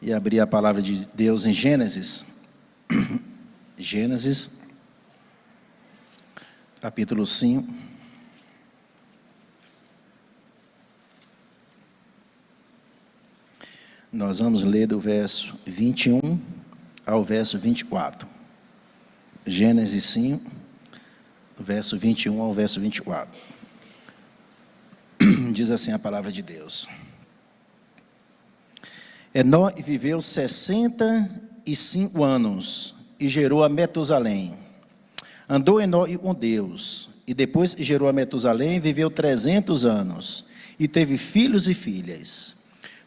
E abrir a palavra de Deus em Gênesis. Gênesis, capítulo 5. Nós vamos ler do verso 21 ao verso 24. Gênesis 5, verso 21 ao verso 24. Diz assim a palavra de Deus. Enó viveu 65 anos e gerou a Metusalém. Andou Enó com Deus, e depois gerou a Metusalém e viveu 300 anos, e teve filhos e filhas.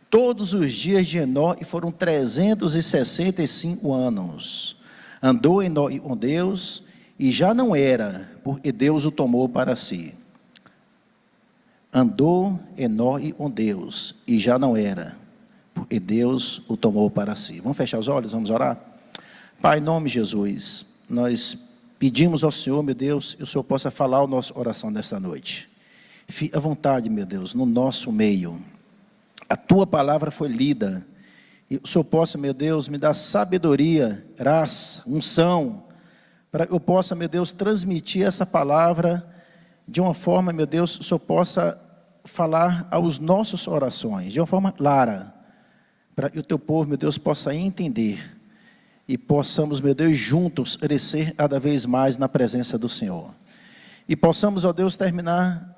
Todos os dias de Enó foram 365 anos. Andou Enó com Deus, e já não era, porque Deus o tomou para si. Andou Enó com Deus, e já não era, porque Deus o tomou para si. Vamos fechar os olhos, vamos orar? Pai, em nome de Jesus, nós pedimos ao Senhor, meu Deus, que o Senhor possa falar a nossa oração desta noite. Fique à vontade, meu Deus, no nosso meio. A Tua palavra foi lida, e o Senhor possa, meu Deus, me dar sabedoria, graça, unção, para que eu possa, meu Deus, transmitir essa palavra de uma forma, meu Deus, o Senhor possa falar aos nossos orações, de uma forma clara, para que o Teu povo, meu Deus, possa entender e possamos, meu Deus, juntos crescer cada vez mais na presença do Senhor. E possamos, ó Deus, terminar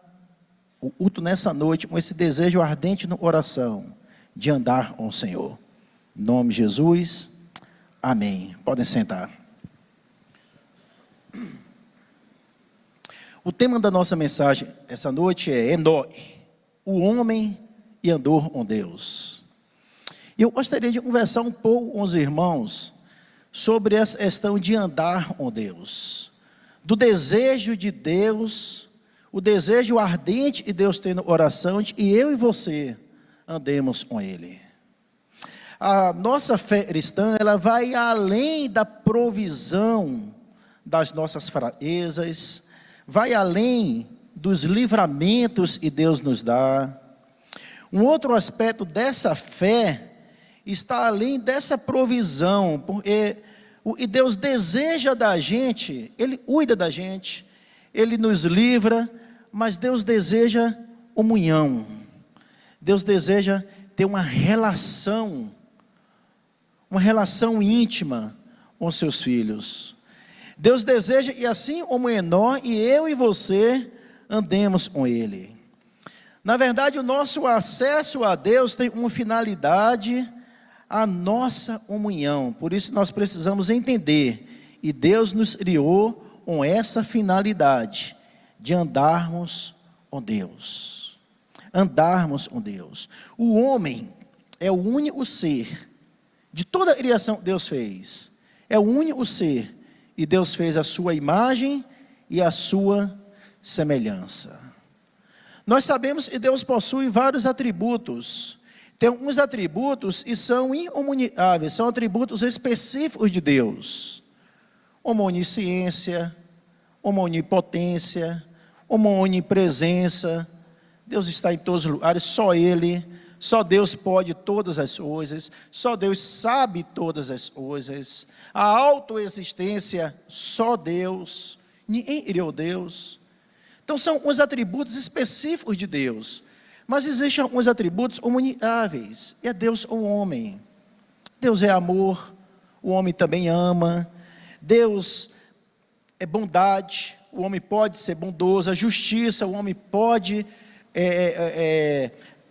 o culto nessa noite com esse desejo ardente no coração de andar com o Senhor. Em nome de Jesus, amém. Podem sentar. O tema da nossa mensagem essa noite é Enó, o homem e andou com Deus. E eu gostaria de conversar um pouco com os irmãos sobre essa questão de andar com Deus, do desejo de Deus, o desejo ardente que Deus tem no coração, de que eu e você andemos com Ele. A nossa fé cristã, ela vai além da provisão das nossas fraquezas, vai além dos livramentos que Deus nos dá. Um outro aspecto dessa fé está além dessa provisão, porque o que Deus deseja da gente, Ele cuida da gente, Ele nos livra, mas Deus deseja comunhão, Deus deseja ter uma relação íntima com seus filhos. Deus deseja, e assim como Enó, e eu e você andemos com Ele. Na verdade, o nosso acesso a Deus tem uma finalidade, a nossa comunhão. Por isso nós precisamos entender, e Deus nos criou com essa finalidade, de andarmos com Deus. Andarmos com Deus. O homem é o único ser, de toda a criação que Deus fez, é o único ser, e Deus fez a sua imagem e a sua semelhança. Nós sabemos que Deus possui vários atributos. Tem alguns atributos e são incomunicáveis, são atributos específicos de Deus. Uma onisciência, uma onipotência, uma onipresença. Deus está em todos os lugares, só Ele, só Deus pode todas as coisas, só Deus sabe todas as coisas. A autoexistência, só Deus, ninguém criou Deus. Então são os atributos específicos de Deus. Mas existem alguns atributos comunicáveis, e é Deus ou o homem. Deus é amor, o homem também ama. Deus é bondade, o homem pode ser bondoso. A justiça, o homem pode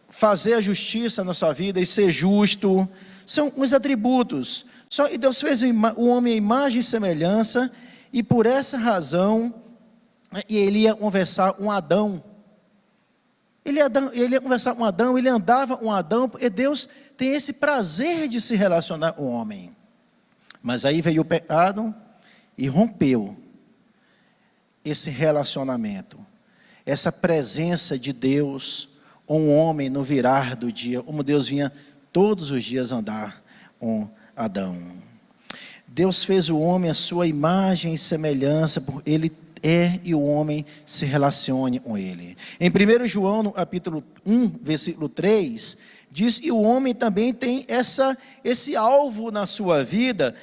fazer a justiça na sua vida e ser justo. São os atributos. Só que Deus fez o homem à imagem e semelhança, e por essa razão, Ele ia conversar com Adão. Ele ia conversar com Adão, ele andava com Adão, porque Deus tem esse prazer de se relacionar com o homem. Mas aí veio o pecado e rompeu esse relacionamento, essa presença de Deus com o homem no virar do dia, como Deus vinha todos os dias andar com Adão. Deus fez o homem à sua imagem e semelhança, por ele e o homem se relacione com ele. Em 1 João, no capítulo 1, versículo 3, Diz que o homem também tem esse alvo na sua vida,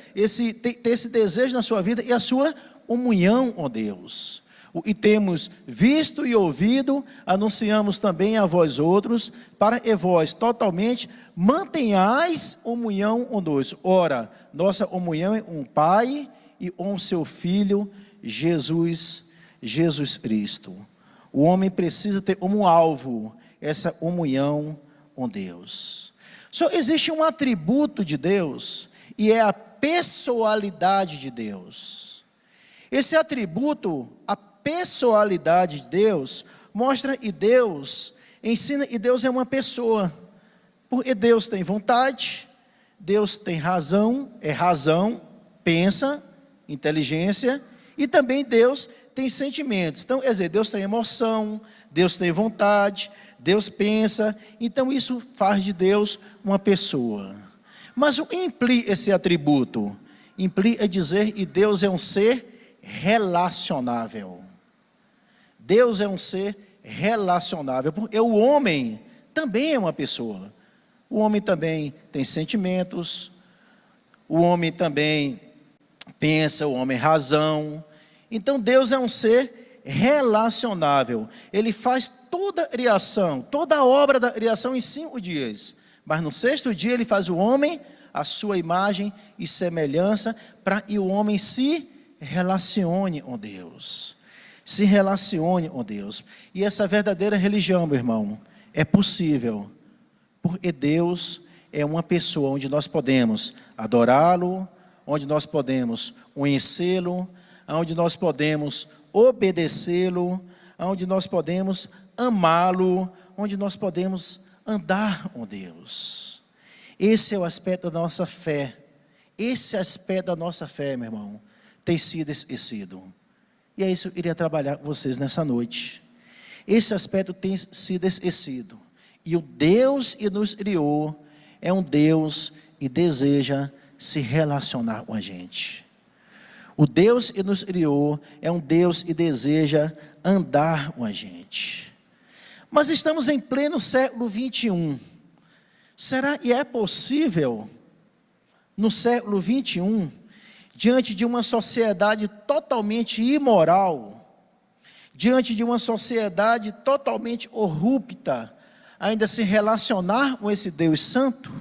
tem esse desejo na sua vida e a sua comunhão com Deus. E temos visto e ouvido, anunciamos também a vós outros, para que vós totalmente mantenhais comunhão com Deus. Ora, nossa comunhão é com o Pai e com seu Filho, Jesus Cristo. O homem precisa ter como alvo essa comunhão com Deus. Só existe um atributo de Deus, e é a pessoalidade de Deus. Esse atributo, a pessoalidade de Deus, mostra que Deus ensina que Deus é uma pessoa, porque Deus tem vontade, Deus tem razão, pensa, inteligência, e também Deus tem sentimentos. Então, quer dizer, Deus tem emoção, Deus tem vontade, Deus pensa, então isso faz de Deus uma pessoa. Mas o que implica esse atributo? Implica dizer que Deus é um ser relacionável. Deus é um ser relacionável, porque o homem também é uma pessoa. O homem também tem sentimentos, o homem também pensa, o homem razão. Então Deus é um ser relacionável. Ele faz toda a criação, toda a obra da criação em 5 dias. Mas no 6º dia ele faz o homem à sua imagem e semelhança, para que o homem se relacione com Deus. Se relacione com Deus. E essa verdadeira religião, meu irmão, é possível, porque Deus é uma pessoa onde nós podemos adorá-lo, onde nós podemos conhecê-lo, onde nós podemos obedecê-lo, onde nós podemos amá-lo, onde nós podemos andar com Deus. Esse é o aspecto da nossa fé. Esse aspecto da nossa fé, meu irmão, tem sido esquecido. E é isso que eu queria trabalhar com vocês nessa noite. Esse aspecto tem sido esquecido. E o Deus que nos criou é um Deus que deseja se relacionar com a gente. O Deus que nos criou é um Deus que deseja andar com a gente. Mas estamos em pleno século 21. Será que é possível, no século 21, diante de uma sociedade totalmente imoral, diante de uma sociedade totalmente corrupta, ainda se relacionar com esse Deus santo?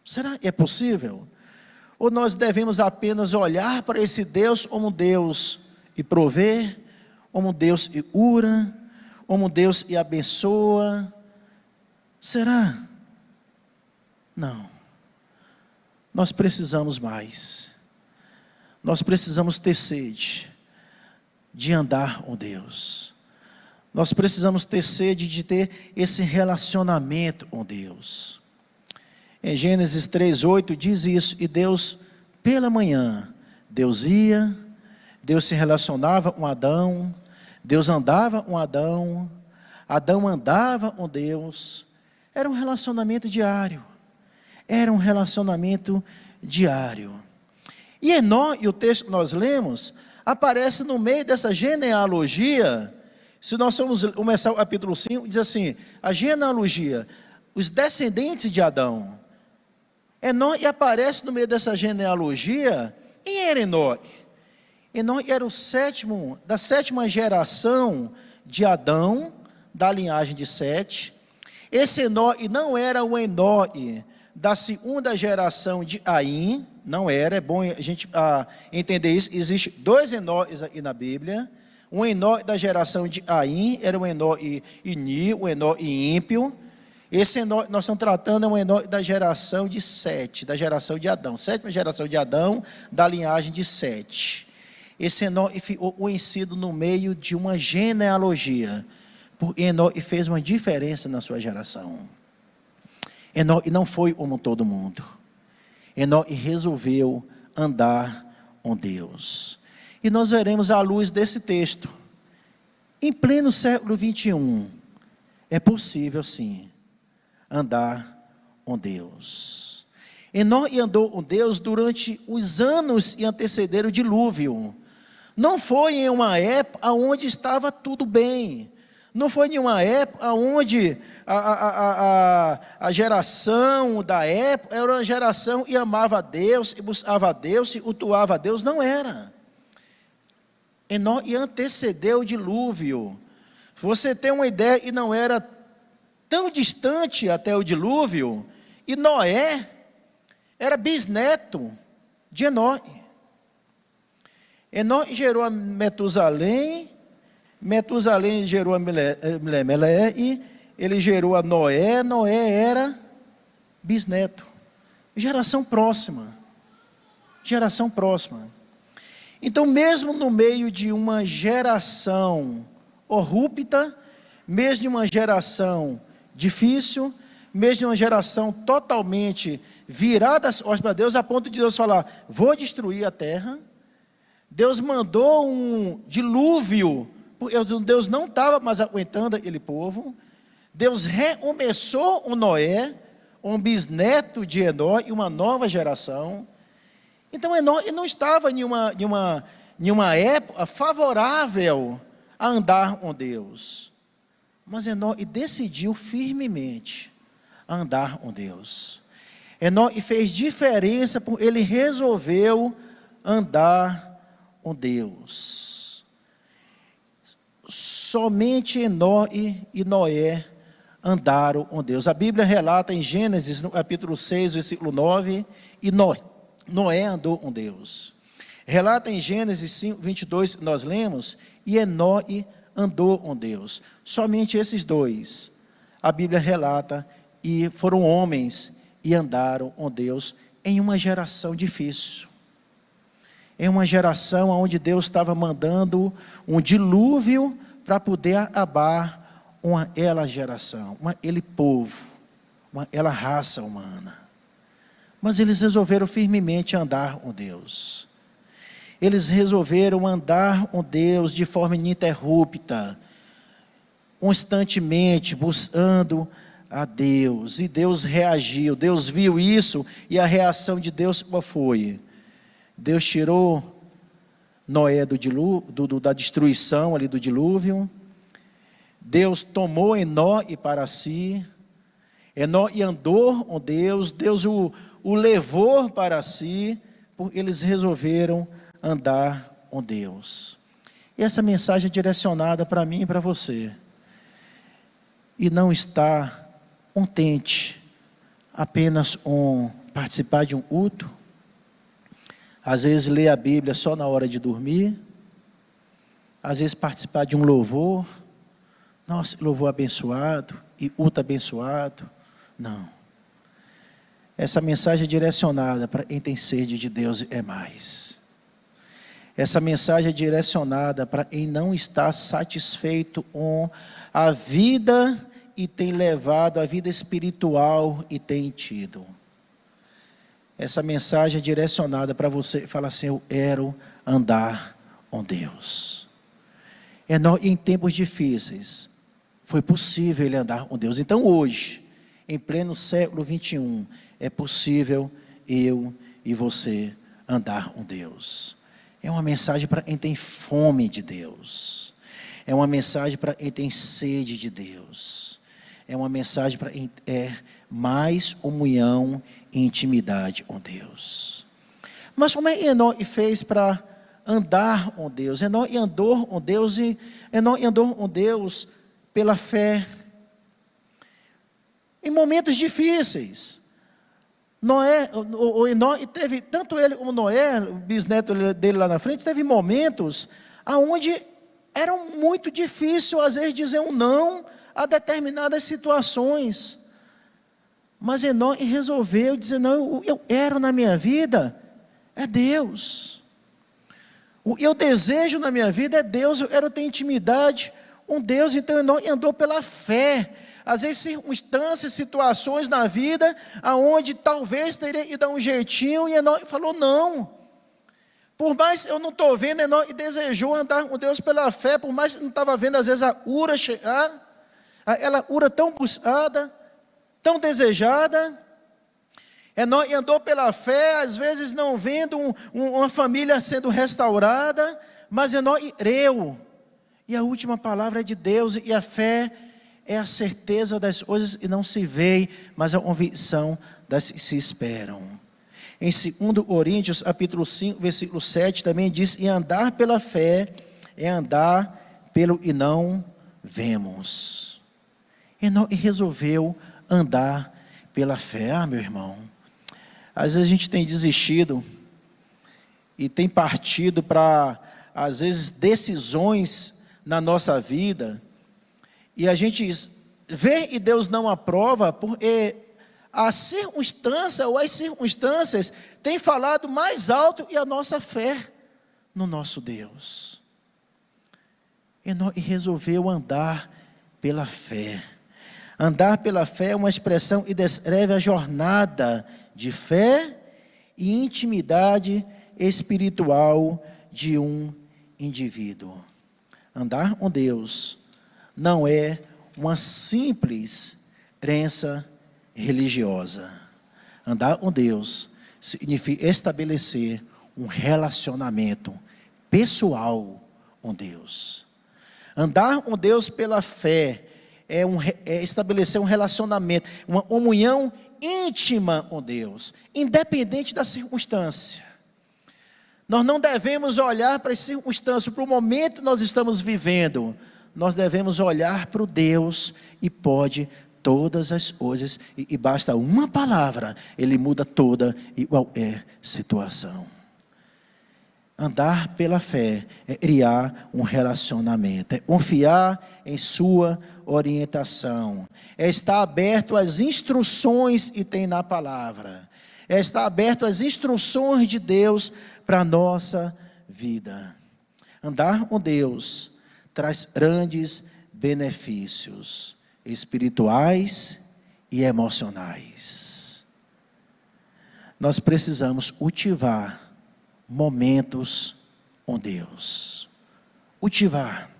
Será que é possível? Ou nós devemos apenas olhar para esse Deus como Deus e prover, como Deus e cura, como Deus e abençoa? Será? Não. Nós precisamos mais. Nós precisamos ter sede de andar com Deus. Nós precisamos ter sede de ter esse relacionamento com Deus. Em Gênesis 3:8 diz isso, e Deus, pela manhã, Deus ia, Deus se relacionava com Adão, Deus andava com Adão, Adão andava com Deus. Era um relacionamento diário. Era um relacionamento diário. E Enoque, o texto que nós lemos, aparece no meio dessa genealogia. Se nós formos começar o capítulo 5, diz assim, a genealogia, os descendentes de Adão. Enoque aparece no meio dessa genealogia. Quem era Enoque? Enoque era da sétima geração de Adão, da linhagem de Sete. Esse Enoque não era o Enoque da segunda geração de Caim, não era, é bom a gente entender isso. Existe 2 Enoques aqui na Bíblia. Um Enoque da geração de Caim, era o Enoque iníquo, o Enoque ímpio. Esse Enoque nós estamos tratando é um Enoque da geração de Sete, da geração de Adão, 7ª geração de Adão, da linhagem de Sete. Esse Enoque ficou conhecido no meio de uma genealogia, porque Enoque fez uma diferença na sua geração. Enoque não foi como todo mundo. Enoque resolveu andar com Deus. E nós veremos à luz desse texto, em pleno século 21, é possível sim, andar com Deus. Enoque andou com Deus durante os anos que antecederam o dilúvio. Não foi em uma época onde estava tudo bem. Não foi nenhuma época onde a geração da época era uma geração e amava a Deus, e buscava a Deus, e cultuava a Deus. Não era. Enoque antecedeu o dilúvio. Você tem uma ideia, e não era tão distante até o dilúvio, e Noé era bisneto de Enoque. Enoque gerou a Metusalém, Metusalém gerou a Melé, e ele gerou a Noé. Noé era bisneto. Geração próxima. Geração próxima. Então, mesmo no meio de uma geração corrupta, mesmo de uma geração difícil, mesmo de uma geração totalmente virada as costas para Deus, a ponto de Deus falar: vou destruir a terra. Deus mandou um dilúvio, porque Deus não estava mais aguentando aquele povo. Deus recomeçou o Noé, um bisneto de Enoque, uma nova geração. Então Enoque não estava em uma época favorável a andar com Deus. Mas Enoque decidiu firmemente a andar com Deus. Enoque fez diferença, porque ele resolveu andar com Deus. Somente Enoque e Noé andaram com Deus. A Bíblia relata em Gênesis, no capítulo 6, versículo 9, e Noé andou com Deus. Relata em Gênesis 5, 22, nós lemos, e Enoque andou com Deus. Somente esses dois, a Bíblia relata, e foram homens e andaram com Deus em uma geração difícil. Em uma geração onde Deus estava mandando um dilúvio para poder acabar aquela geração, aquele povo, aquela raça humana. Mas eles resolveram firmemente andar com Deus. Eles resolveram andar com Deus de forma ininterrupta, constantemente buscando a Deus. E Deus reagiu, Deus viu isso, e a reação de Deus qual foi? Deus tirou Noé da destruição ali do dilúvio. Deus tomou Enoque para si. Enoque andou com Deus. Deus o levou para si, porque eles resolveram andar com Deus. E essa mensagem é direcionada para mim e para você. E não está contente apenas com participar de um culto, às vezes ler a Bíblia só na hora de dormir, às vezes participar de um louvor. Nossa, louvor abençoado e culto abençoado. Não. Essa mensagem é direcionada para quem tem sede de Deus é mais. Essa mensagem é direcionada para quem não está satisfeito com a vida e tem levado a vida espiritual e tem tido. Essa mensagem é direcionada para você que fala assim: eu quero andar com Deus. Em tempos difíceis, foi possível ele andar com Deus. Então hoje, em pleno século 21, é possível eu e você andar com Deus. É uma mensagem para quem tem fome de Deus. É uma mensagem para quem tem sede de Deus. É uma mensagem para quem é mais comunhão e intimidade com Deus. Mas como é que Enoque fez para andar com Deus? Enoque andou com Deus, e Enoque andou com Deus pela fé. Em momentos difíceis. O Enoque teve, tanto ele como Noé, o bisneto dele lá na frente, teve momentos onde era muito difícil, às vezes, dizer um não a determinadas situações. Mas Enoque resolveu dizer: não, eu quero na minha vida é Deus. O que eu desejo na minha vida é Deus, eu quero ter intimidade com Deus. Então Enoque andou pela fé. Às vezes circunstâncias, situações na vida, aonde talvez teria que dar um jeitinho, e Enoque falou não. Por mais eu não estou vendo, Enoque desejou andar com Deus pela fé, por mais que não estava vendo às vezes a cura chegar, aquela cura tão buscada, tão desejada. Enoque andou pela fé, às vezes não vendo uma família sendo restaurada, mas Enoque creu. E a última palavra é de Deus, e a fé é a certeza das coisas que não se veem, mas a convicção das que se esperam. Em 2 Coríntios, capítulo 5, versículo 7, também diz: e andar pela fé é andar pelo que não vemos. Enoque resolveu andar pela fé. Ah, meu irmão, às vezes a gente tem desistido e tem partido para, às vezes, decisões na nossa vida, e a gente vê e Deus não aprova, porque a circunstância ou as circunstâncias têm falado mais alto e a nossa fé no nosso Deus. E resolveu andar pela fé. Andar pela fé é uma expressão que descreve a jornada de fé e intimidade espiritual de um indivíduo. Andar com Deus não é uma simples crença religiosa. Andar com Deus significa estabelecer um relacionamento pessoal com Deus. Andar com Deus pela fé é estabelecer um relacionamento, uma comunhão íntima com Deus, independente da circunstância. Nós não devemos olhar para as circunstâncias, para o momento que nós estamos vivendo. Nós devemos olhar para o Deus e pode todas as coisas, e basta uma palavra, Ele muda toda e qualquer situação. Andar pela fé é criar um relacionamento, é confiar em sua orientação, é estar aberto às instruções que tem na palavra, é estar aberto às instruções de Deus para a nossa vida. Andar com Deus traz grandes benefícios espirituais e emocionais. Nós precisamos cultivar momentos com Deus. Cultivar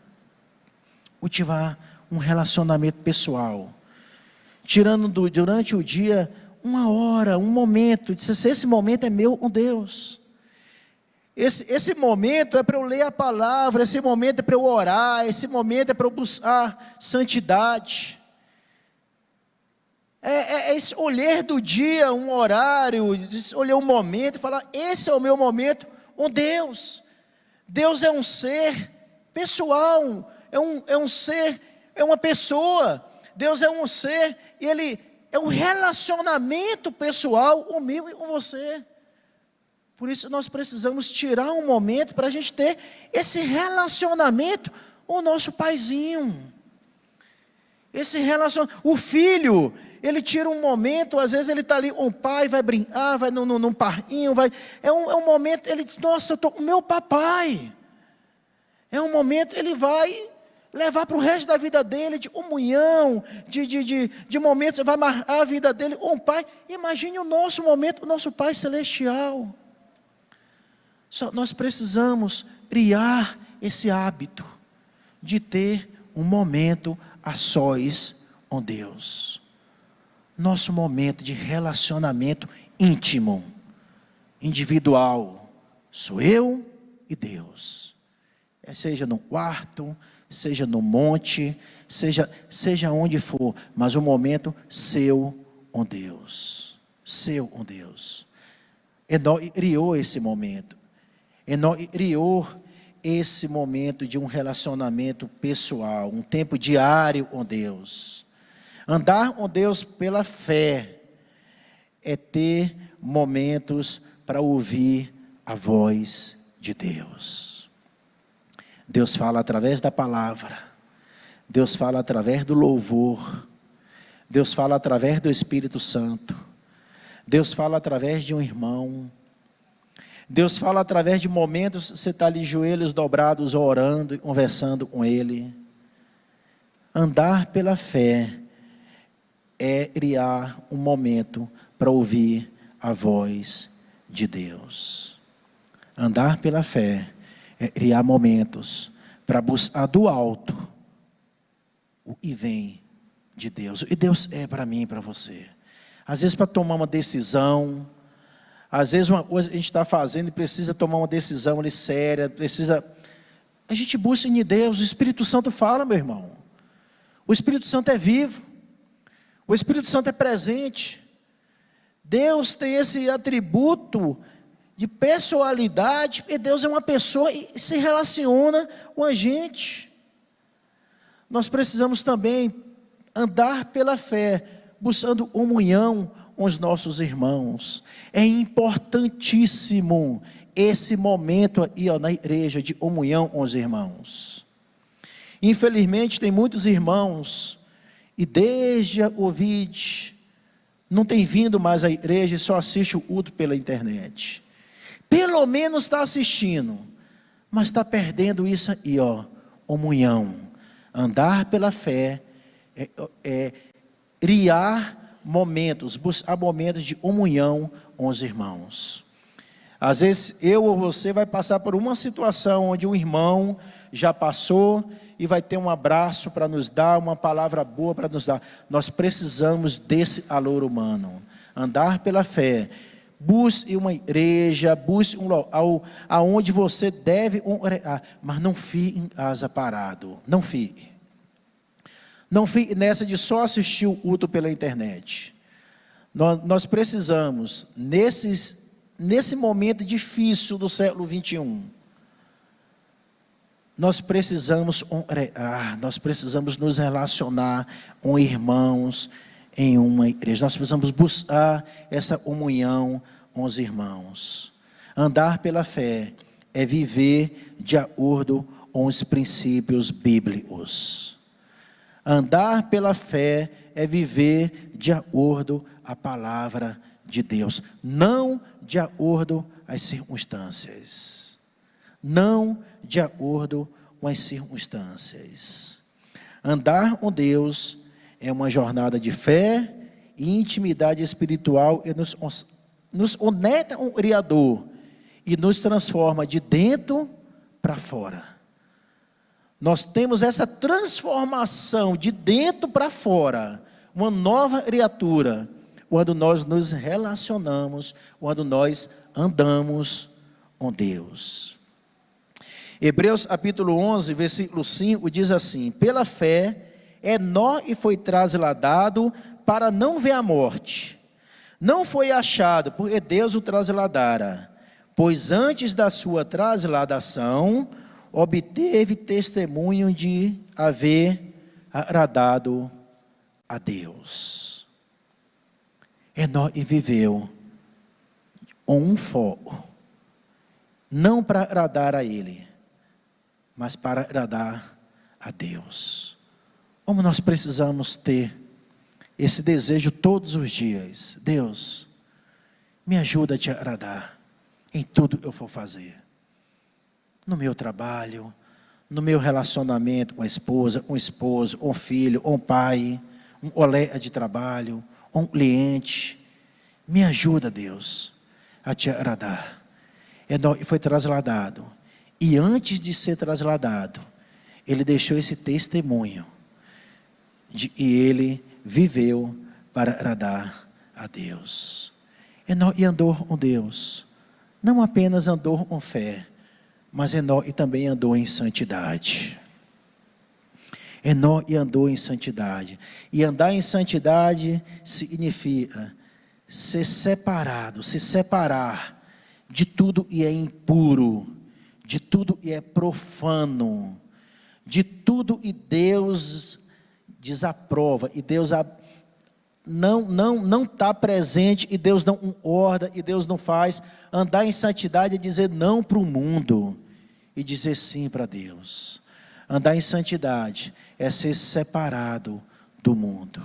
um relacionamento pessoal. Tirando durante o dia uma hora, um momento, esse momento é meu com Deus. Esse momento é para eu ler a palavra, esse momento é para eu orar, esse momento é para eu buscar santidade. É escolher do dia um horário, escolher um momento e falar: esse é o meu momento com Deus. Deus é um ser pessoal, é um ser, é uma pessoa. Deus é um ser e Ele é um relacionamento pessoal comigo e com você. Por isso nós precisamos tirar um momento para a gente ter esse relacionamento com o nosso paizinho. Esse relacionamento, o filho, ele tira um momento, às vezes ele está ali com o pai, vai brincar, vai num parquinho, é um momento, ele diz: nossa, eu estou com o meu papai. É um momento, ele vai levar para o resto da vida dele, de comunhão, de momentos, vai marcar a vida dele com o pai. Imagine o nosso momento, o nosso Pai Celestial. Nós precisamos criar esse hábito de ter um momento a sós com Deus. Nosso momento de relacionamento íntimo, individual, sou eu e Deus. Seja no quarto, seja no monte, seja onde for, mas um momento seu com Deus. Seu com Deus. Enoque criou esse momento. Enoque criou esse momento de um relacionamento pessoal, um tempo diário com Deus. Andar com Deus pela fé é ter momentos para ouvir a voz de Deus. Deus fala através da palavra, Deus fala através do louvor, Deus fala através do Espírito Santo, Deus fala através de um irmão, Deus fala através de momentos que você está ali, joelhos dobrados, orando e conversando com Ele. Andar pela fé é criar um momento para ouvir a voz de Deus. Andar pela fé é criar momentos para buscar do alto o que vem de Deus. E Deus é para mim e para você. Às vezes para tomar uma decisão, às vezes uma coisa que a gente está fazendo e precisa tomar uma decisão ali séria, precisa A gente busca em Deus. O Espírito Santo fala, meu irmão. O Espírito Santo é vivo. O Espírito Santo é presente. Deus tem esse atributo de pessoalidade, porque Deus é uma pessoa e se relaciona com a gente. Nós precisamos também andar pela fé, buscando comunhão com os nossos irmãos. É importantíssimo esse momento aí na igreja de comunhão com os irmãos. Infelizmente tem muitos irmãos, e desde a Covid, não tem vindo mais à igreja e só assiste o culto pela internet. Pelo menos está assistindo, mas está perdendo isso aí, comunhão. Andar pela fé é criar momentos, buscar momentos de comunhão com os irmãos. Às vezes eu ou você vai passar por uma situação onde um irmão já passou e vai ter um abraço para nos dar, uma palavra boa para nos dar. Nós precisamos desse calor humano. Andar pela fé. Busque uma igreja, busque um local aonde você deve orar, mas não fique em casa parado. Não fique. Não fique nessa de só assistir o culto pela internet. Nós precisamos, nesse momento difícil do século 21, nós precisamos orar, nós precisamos nos relacionar com irmãos em uma igreja. Nós precisamos buscar essa comunhão com os irmãos. Andar pela fé é viver de acordo com os princípios bíblicos. Andar pela fé é viver de acordo com a palavra de Deus, não de acordo com as circunstâncias. Não de acordo com as circunstâncias. Andar com Deus é uma jornada de fé e intimidade espiritual e nos conecta com o Criador e nos transforma de dentro para fora. Nós temos essa transformação de dentro para fora, uma nova criatura, quando nós nos relacionamos, quando nós andamos com Deus. Hebreus capítulo 11, versículo 5 diz assim: pela fé, Enoque foi trasladado para não ver a morte. Não foi achado, porque Deus o trasladara, pois antes da sua trasladação, obteve testemunho de haver agradado a Deus. Enoque viveu com um foco, não para agradar a Ele, mas para agradar a Deus. Como nós precisamos ter esse desejo todos os dias. Deus, me ajuda a te agradar em tudo que eu for fazer. No meu trabalho, no meu relacionamento com a esposa, com o esposo, com o filho, com o pai, um colega de trabalho, um cliente. Me ajuda, Deus, a te agradar. Enoque foi trasladado. E antes de ser trasladado, ele deixou esse testemunho de que ele viveu para agradar a Deus. Enoque andou com Deus. Não apenas andou com fé, mas Enoque também andou em santidade. Enoque andou em santidade. E andar em santidade significa ser separado, se separar de tudo que é impuro, de tudo que é profano, de tudo que Deus desaprova, e Deus não está presente, e Deus não concorda, e Deus não faz. Andar em santidade é dizer não para o mundo e dizer sim para Deus. Andar em santidade é ser separado do mundo.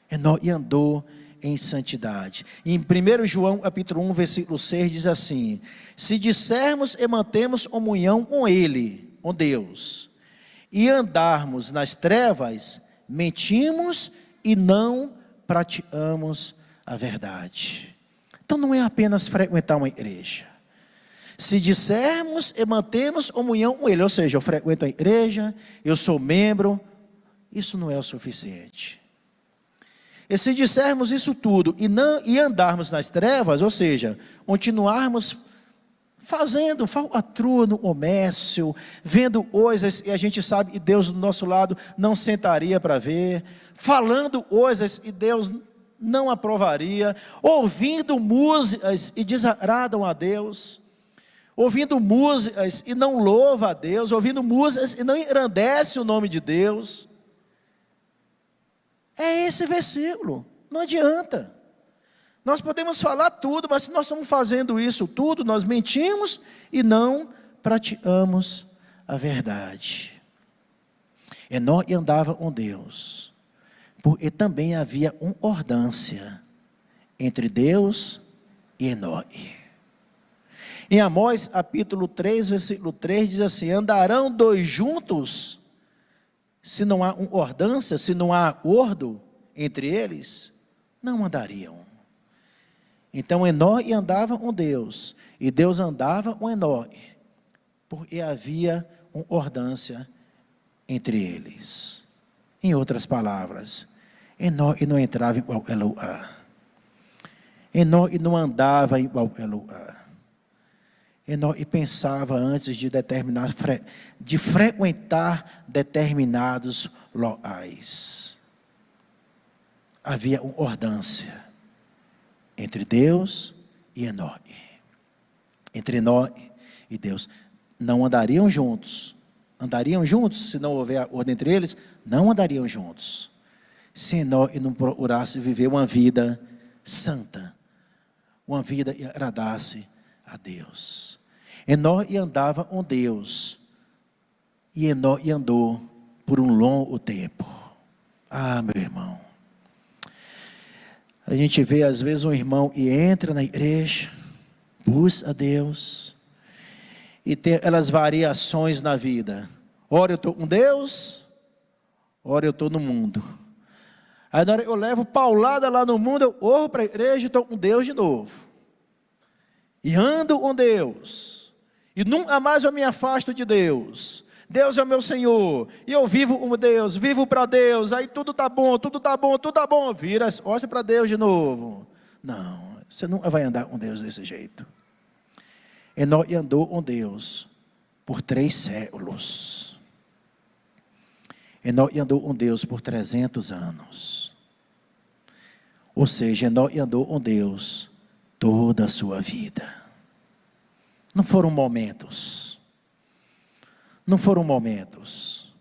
Enoque andou em santidade. Em 1 João capítulo 1, versículo 6 diz assim: se dissermos e mantemos comunhão com Ele, com Deus, e andarmos nas trevas, mentimos e não praticamos a verdade. Então não é apenas frequentar uma igreja. Se dissermos e mantemos comunhão com Ele, ou seja, eu frequento a igreja, eu sou membro, isso não é o suficiente. E se dissermos isso tudo e andarmos nas trevas, ou seja, continuarmos fazendo falcatrua no comércio, vendo coisas e a gente sabe, e Deus do nosso lado não sentaria para ver, falando coisas e Deus não aprovaria, ouvindo músicas e desagradam a Deus, ouvindo músicas e não louva a Deus, ouvindo músicas e não engrandece o nome de Deus. É esse versículo, não adianta. Nós podemos falar tudo, mas se nós estamos fazendo isso tudo, nós mentimos e não praticamos a verdade. Enoque andava com Deus, porque também havia uma concordância entre Deus e Enoque. Em Amós, capítulo 3, versículo 3, diz assim: andarão dois juntos, se não há concordância, se não há acordo entre eles, não andariam. Então Enoque andava com Deus, e Deus andava com Enoque, porque havia concordância entre eles. Em outras palavras, Enoque não entrava em qualquer lugar, Enoque não andava em qualquer lugar, Enoque pensava antes de frequentar determinados locais. Havia concordância entre Deus e Enoque. Entre Enoque e Deus. Não andariam juntos. Andariam juntos se não houver acordo entre eles? Não andariam juntos. Se Enoque não procurasse viver uma vida santa, uma vida que agradasse a Deus. Enoque andava com Deus, e Enoque andou por um longo tempo. Ah, meu irmão, a gente vê às vezes um irmão que entra na igreja, busca a Deus, e tem aquelas variações na vida. Ora eu estou com Deus, ora eu estou no mundo. Aí na hora eu levo paulada lá no mundo, eu corro para a igreja e estou com Deus de novo. E ando com Deus, e nunca mais eu me afasto de Deus. Deus é o meu Senhor, e eu vivo com Deus, vivo para Deus, aí tudo está bom, tudo está bom, tudo está bom, vira as costas para Deus de novo. Não, você nunca vai andar com Deus desse jeito. Enoque andou com Deus por 3 séculos. Enoque andou com Deus por 300 anos. Ou seja, Enoque andou com Deus toda a sua vida. Não foram momentos. Não foram momentos.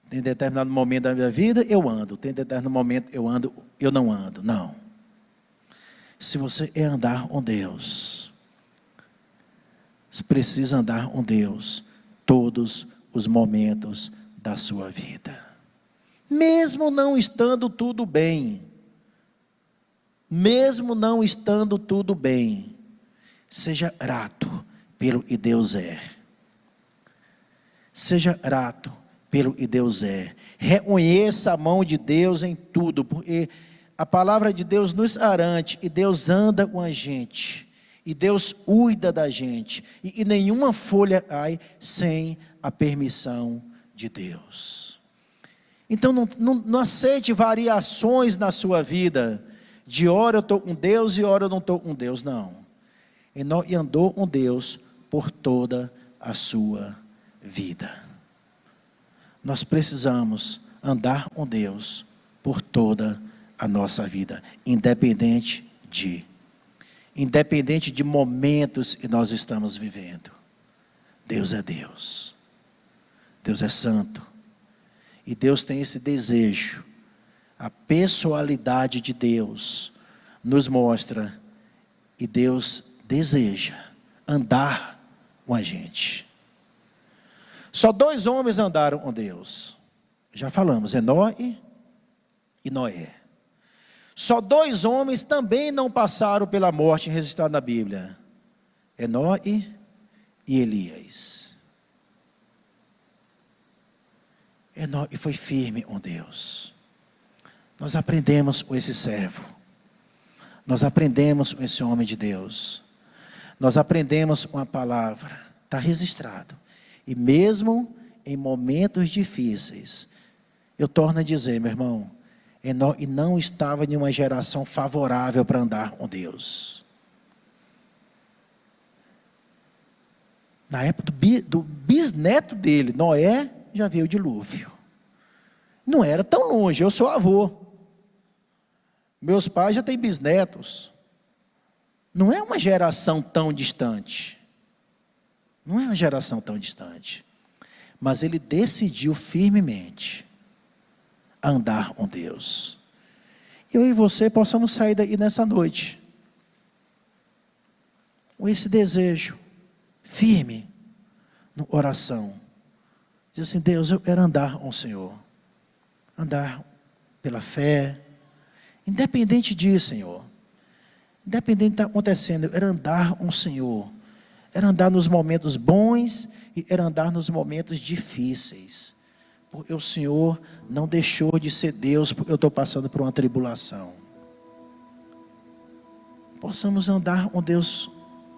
Tem determinado momento da minha vida, eu ando. Tem determinado momento, eu ando, eu não ando. Não. Se você é andar com Deus, você precisa andar com Deus todos os momentos da sua vida. Mesmo não estando tudo bem. Mesmo não estando tudo bem. Seja grato pelo que Deus é. Seja grato pelo que Deus é. Reconheça a mão de Deus em tudo, porque a palavra de Deus nos garante, e Deus anda com a gente, e Deus cuida da gente, e nenhuma folha cai sem a permissão de Deus. Então não aceite variações na sua vida, de hora eu estou com Deus e hora eu não estou com Deus, não. E andou com Deus por toda a sua vida. Nós precisamos andar com Deus por toda a nossa vida, independente de momentos que nós estamos vivendo. Deus é Deus. Deus é santo. E Deus tem esse desejo. A pessoalidade de Deus nos mostra, e Deus deseja andar com a gente. Só 2 homens andaram com Deus. Já falamos, Enoque e Noé. Só 2 homens também não passaram pela morte registrada na Bíblia. Enoque e Elias. Enoque foi firme com Deus. Nós aprendemos com esse servo. Nós aprendemos com esse homem de Deus. Nós aprendemos com a palavra. Está registrado. E mesmo em momentos difíceis, eu torno a dizer, meu irmão, Enoque não estava em uma geração favorável para andar com Deus. Na época do bisneto dele, Noé, já veio o dilúvio. Não era tão longe, eu sou avô. Meus pais já têm bisnetos. Não é uma geração tão distante. Não é uma geração tão distante. Mas ele decidiu firmemente andar com Deus. Eu e você possamos sair daí nessa noite com esse desejo firme na oração. Diz assim: Deus, eu quero andar com o Senhor. Andar pela fé. Independente disso, Senhor. Independente do que está acontecendo, eu quero andar com o Senhor. Era andar nos momentos bons e era andar nos momentos difíceis. Porque o Senhor não deixou de ser Deus, porque eu estou passando por uma tribulação. Possamos andar com Deus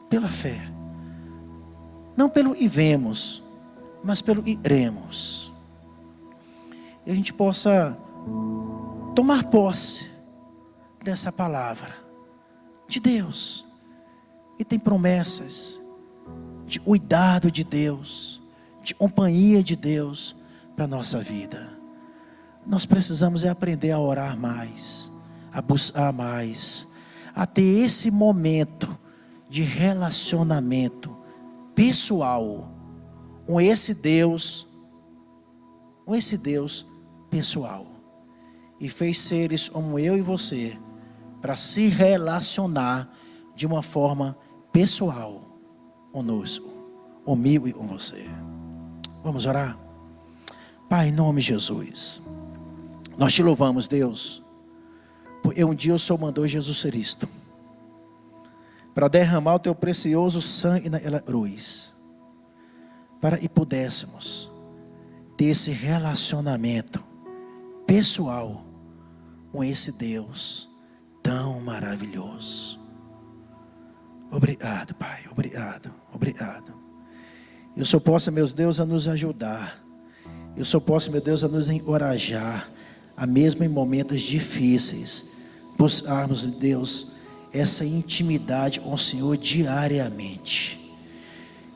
pela fé. Não pelo vemos, mas pelo iremos. E a gente possa tomar posse dessa palavra de Deus. E tem promessas de cuidado de Deus, de companhia de Deus para a nossa vida. Nós precisamos aprender a orar mais, a buscar mais, a ter esse momento de relacionamento pessoal com esse Deus pessoal. E fez seres como eu e você para se relacionar de uma forma pessoal conosco, comigo e com você. Vamos orar? Pai, em nome de Jesus, nós te louvamos, Deus, porque um dia o Senhor mandou Jesus Cristo para derramar o teu precioso sangue na cruz, para que pudéssemos ter esse relacionamento pessoal com esse Deus tão maravilhoso. Obrigado, Pai, obrigado. E o Senhor possa, meu Deus, a nos ajudar. E o Senhor possa, meu Deus, a nos encorajar, a mesmo em momentos difíceis, buscarmos, Deus, essa intimidade com o Senhor diariamente.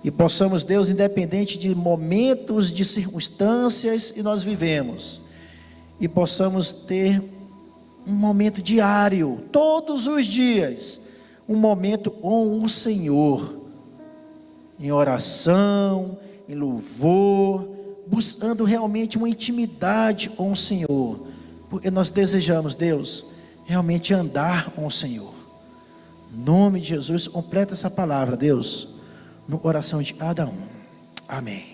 E possamos, Deus, independente de momentos, de circunstâncias que nós vivemos, e possamos ter um momento diário, todos os dias, um momento com o Senhor, em oração, em louvor, buscando realmente uma intimidade com o Senhor, porque nós desejamos, Deus, realmente andar com o Senhor. Em nome de Jesus, completa essa palavra, Deus, no coração de cada um. Amém.